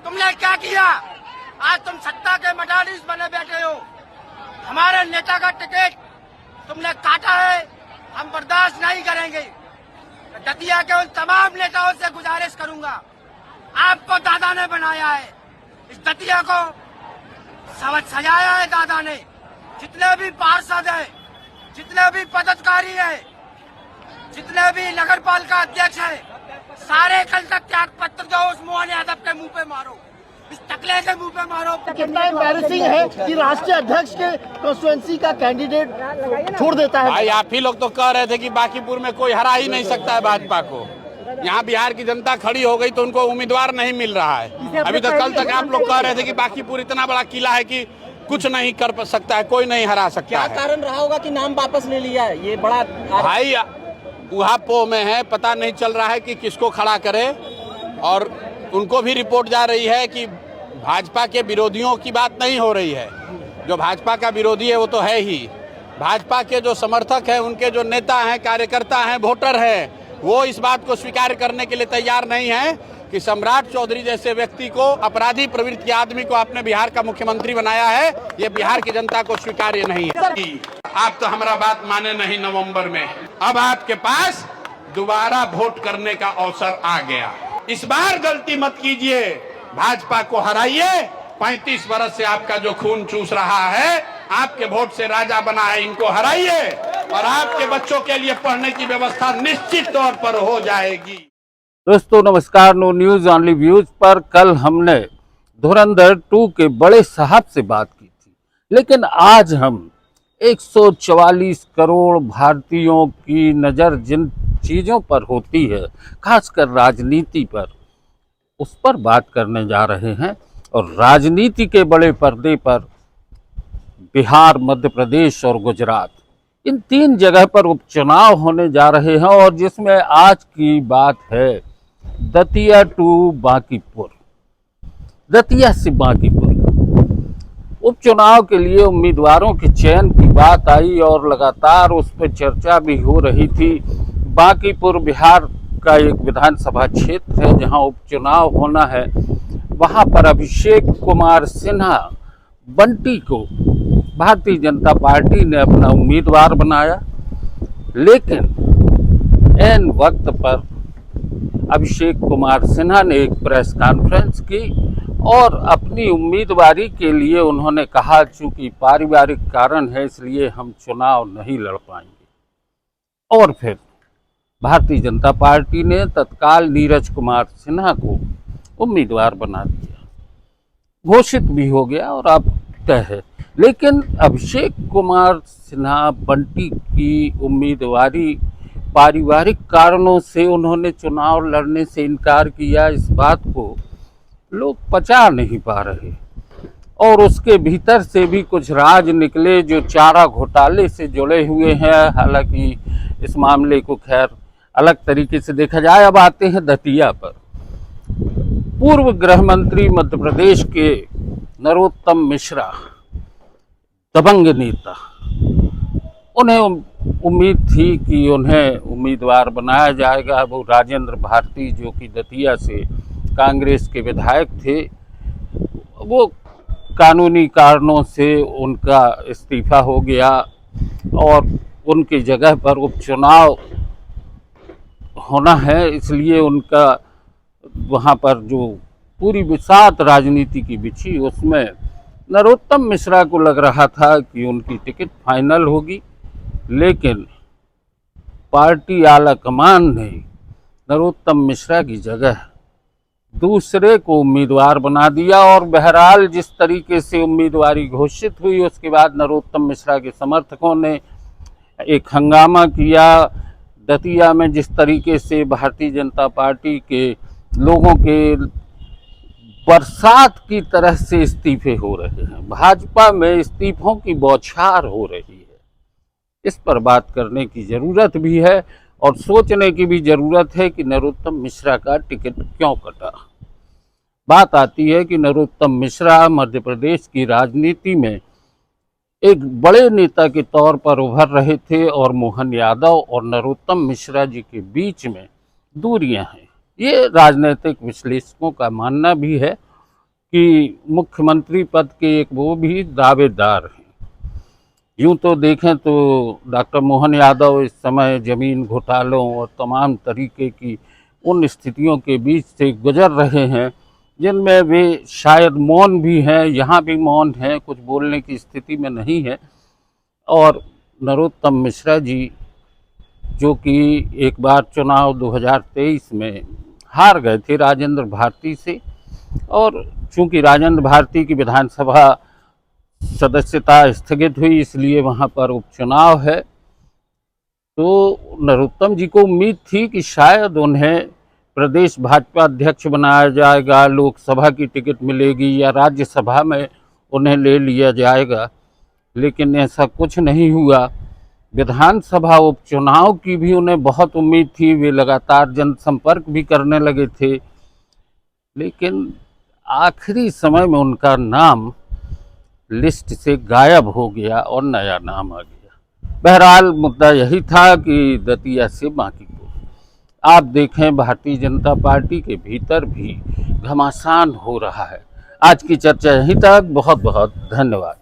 तुमने क्या किया? आज तुम सत्ता के मडालीस बने बैठे हो। हमारे नेता का टिकट तुमने काटा है, हम बर्दाश्त नहीं करेंगे। दतिया के उन तमाम नेताओं से गुजारिश करूंगा, आपको दादा ने बनाया है, इस दतिया को सजाया है दादा ने। जितने भी पार्षद हैं, जितने भी पदाधिकारी हैं, जितने भी नगर पालिका अध्यक्ष हैं, सारे कल तक त्याग पत्र दो, उस मोहन यादव के मुंह पे मारो, इस टकले के मुंह पे मारो। कितना एम्बैरेसिंग है कि राष्ट्रीय अध्यक्ष के कॉन्स्टिट्यूएंसी का कैंडिडेट छोड़ देता है। भाई आप ही लोग तो कह रहे थे कि बांकीपुर में कोई हरा ही नहीं सकता है भाजपा को। यहाँ बिहार की जनता खड़ी हो गई तो उनको उम्मीदवार नहीं मिल रहा है। अभी तो कल तक आप लोग कह रहे थे कि बांकीपुर इतना बड़ा किला है कि कुछ नहीं कर सकता है, कोई नहीं हरा सकता क्या है। कारण रहा होगा कि नाम वापस ले लिया है? ये बड़ा भाई उहापो में है, पता नहीं चल रहा है कि किसको खड़ा करे। और उनको भी रिपोर्ट जा रही है कि भाजपा के विरोधियों की बात नहीं हो रही है। जो भाजपा का विरोधी है वो तो है ही, भाजपा के जो समर्थक हैं, उनके जो नेता हैं, कार्यकर्ता हैं, वोटर हैं, वो इस बात को स्वीकार करने के लिए तैयार नहीं है कि सम्राट चौधरी जैसे व्यक्ति को, अपराधी प्रवृत्ति के आदमी को आपने बिहार का मुख्यमंत्री बनाया है। ये बिहार की जनता को स्वीकार्य नहीं है। आप तो हमारा बात माने नहीं। नवंबर में अब आपके पास दोबारा वोट करने का अवसर आ गया। इस बार गलती मत कीजिए, भाजपा को हराइए। 35 वर्ष से आपका जो खून चूस रहा है, आपके वोट से राजा बना है, इनको हराइए और आपके बच्चों के लिए पढ़ने की व्यवस्था निश्चित तौर पर हो जाएगी। दोस्तों नमस्कार, नो न्यूज ऑनली व्यूज पर कल हमने धुरंधर 2 के बड़े साहब से बात की थी, लेकिन आज हम 144 करोड़ भारतीयों की नज़र जिन चीज़ों पर होती है, खासकर राजनीति पर, उस पर बात करने जा रहे हैं। और राजनीति के बड़े पर्दे पर बिहार, मध्य प्रदेश और गुजरात, इन 3 जगह पर उपचुनाव होने जा रहे हैं। और जिसमें आज की बात है दतिया टू बांकीपुर, दतिया से बांकीपुर उपचुनाव के लिए उम्मीदवारों के चयन की बात आई और लगातार उस पर चर्चा भी हो रही थी। बांकीपुर बिहार का एक विधानसभा क्षेत्र है जहां उपचुनाव होना है। वहां पर अभिषेक कुमार सिन्हा बंटी को भारतीय जनता पार्टी ने अपना उम्मीदवार बनाया, लेकिन ऐन वक्त पर अभिषेक कुमार सिन्हा ने एक प्रेस कॉन्फ्रेंस की और अपनी उम्मीदवारी के लिए उन्होंने कहा, चूंकि पारिवारिक कारण है इसलिए हम चुनाव नहीं लड़ पाएंगे। और फिर भारतीय जनता पार्टी ने तत्काल नीरज कुमार सिन्हा को उम्मीदवार बना दिया, घोषित भी हो गया और अब तय है। लेकिन अभिषेक कुमार सिन्हा बंटी की उम्मीदवारी पारिवारिक कारणों से उन्होंने चुनाव लड़ने से इनकार किया। इस बात को लोग पचा नहीं पा रहे और उसके भीतर से भी कुछ राज निकले जो चारा घोटाले से जुड़े हुए हैं। हालांकि इस मामले को खैर अलग तरीके से देखा जाए। अब आते हैं दतिया पर। पूर्व गृह मंत्री मध्य प्रदेश के नरोत्तम मिश्रा, दबंग नेता, उन्हें उम्मीद थी कि उन्हें उम्मीदवार बनाया जाएगा। वो राजेंद्र भारती जो कि दतिया से कांग्रेस के विधायक थे, वो कानूनी कारणों से उनका इस्तीफा हो गया और उनकी जगह पर उपचुनाव होना है, इसलिए उनका वहाँ पर जो पूरी बिसात राजनीति की बिछी उसमें नरोत्तम मिश्रा को लग रहा था कि उनकी टिकट फाइनल होगी। लेकिन पार्टी आला कमान ने नरोत्तम मिश्रा की जगह दूसरे को उम्मीदवार बना दिया और बहरहाल जिस तरीके से उम्मीदवारी घोषित हुई उसके बाद नरोत्तम मिश्रा के समर्थकों ने एक हंगामा किया। दतिया में जिस तरीके से भारतीय जनता पार्टी के लोगों के बरसात की तरह से इस्तीफे हो रहे हैं, भाजपा में इस्तीफों की बौछार हो रही है, इस पर बात करने की ज़रूरत भी है और सोचने की भी ज़रूरत है कि नरोत्तम मिश्रा का टिकट क्यों कटा। बात आती है कि नरोत्तम मिश्रा मध्य प्रदेश की राजनीति में एक बड़े नेता के तौर पर उभर रहे थे और मोहन यादव और नरोत्तम मिश्रा जी के बीच में दूरियां हैं, ये राजनीतिक विश्लेषकों का मानना भी है। कि मुख्यमंत्री पद के एक वो भी दावेदार हैं। यूं तो देखें तो डॉक्टर मोहन यादव इस समय जमीन घोटालों और तमाम तरीके की उन स्थितियों के बीच से गुजर रहे हैं जिनमें वे शायद मौन भी हैं, यहाँ भी मौन हैं, कुछ बोलने की स्थिति में नहीं है। और नरोत्तम मिश्रा जी जो कि एक बार चुनाव 2023 में हार गए थे राजेंद्र भारती से, और चूंकि राजेंद्र भारती की विधानसभा सदस्यता स्थगित हुई इसलिए वहाँ पर उपचुनाव है, तो नरोत्तम जी को उम्मीद थी कि शायद उन्हें प्रदेश भाजपा अध्यक्ष बनाया जाएगा, लोकसभा की टिकट मिलेगी या राज्यसभा में उन्हें ले लिया जाएगा, लेकिन ऐसा कुछ नहीं हुआ। विधानसभा उपचुनाव की भी उन्हें बहुत उम्मीद थी, वे लगातार जनसंपर्क भी करने लगे थे, लेकिन आखिरी समय में उनका नाम लिस्ट से गायब हो गया और नया नाम आ गया। बहरहाल मुद्दा यही था कि दतिया से बांकीपुर। आप देखें भारतीय जनता पार्टी के भीतर भी घमासान हो रहा है। आज की चर्चा यहीं तक। बहुत बहुत धन्यवाद।